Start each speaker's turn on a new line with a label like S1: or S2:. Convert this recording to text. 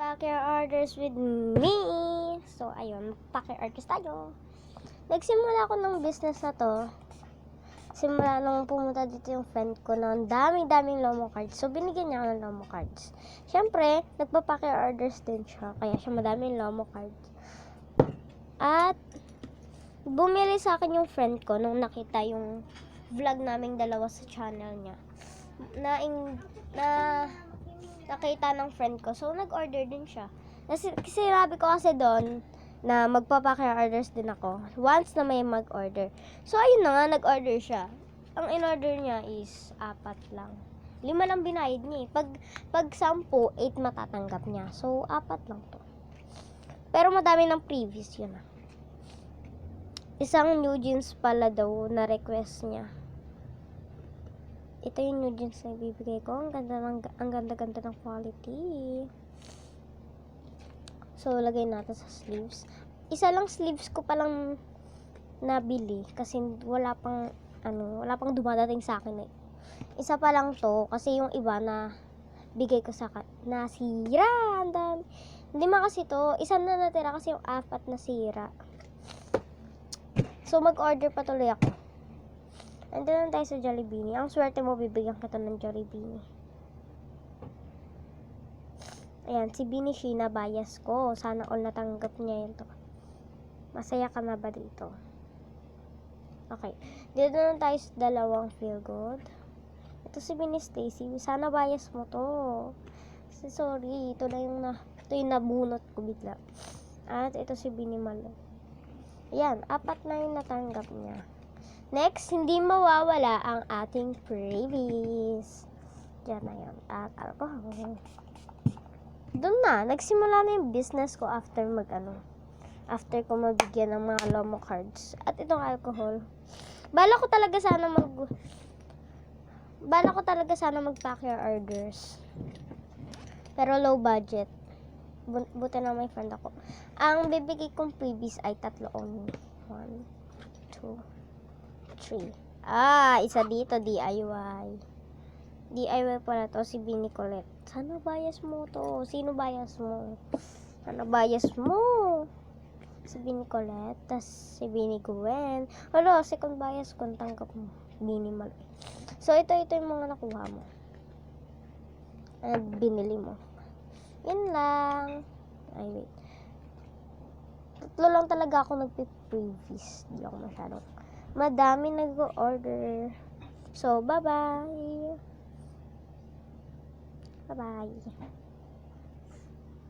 S1: Pack your orders with me. So, ayun, pack your orders tayo. Nagsimula ako ng business na to. Simula nung pumunta dito yung friend ko na daming Lomo cards. So, binigyan niya ako ng Lomo cards. Siyempre, nagpa-pack your orders din siya. Kaya siya madaming Lomo cards. At, bumili sa akin yung friend ko nung nakita yung vlog naming dalawa sa channel niya. Nakita ng friend ko. So, nag-order din siya. Kasi sinabi ko kasi doon na magpa-pack your orders din ako once na may mag-order. So, ayun na nga, nag-order siya. Ang in-order niya is 4 lang. 5 lang binayad niya eh. Pag 10, 8 matatanggap niya. So, 4 lang to. Pero madami ng previous yun ah. Isang new jeans pala daw na request niya. Ito yung new jeans na ibibigay ko. Ang ganda ng quality. So, lagay natin sa sleeves. Isa lang sleeves ko palang nabili kasi wala pang dumadating sa akin eh. Isa pa lang to kasi yung iba na bigay ko sa nasira. Hindi man kasi to, isa na natira kasi yung 4 nasira. So, mag-order pa tuloy ako. Andun lang tayo sa Jollibee. Ang swerte mo, bibigyan kita ng Jollibee. Ayan, si Bini Sheena bias ko. Sana all natanggap niya yun to. Masaya ka na ba dito? Okay. Dito lang tayo sa dalawang feel good. Ito si Bini Stacy. Sana bias mo to. Sorry. Ito yung nabunot ko bigla. At ito si Bini Malo. Ayan, 4 na yung natanggap niya. Next, hindi mawawala ang ating freebies. Diyan na yun. At alcohol. Doon na. Nagsimula na yung business ko after after ko mabigyan ng mga Lomo cards. At itong alcohol. Bala ko talaga sana mag-pack your orders. Pero low budget. Buti na may friend ako. Ang bibigay kong freebies ay 3 only. 1, 2, 3. Isa dito, DIY. DIY pala to, si Bini Colette. Sana bias mo to. Sino bias mo? Sana bias mo. Si Bini Colette, tas si Bini Gwen. Hala, second bias kung tanggap mo. Bini Mal. So, ito yung mga nakuha mo. At binili mo. Yun lang. Ay, wait. 3 lang talaga ako nagpiprevious. Hindi ako masyadong madami nag-order. So, bye-bye. Bye-bye.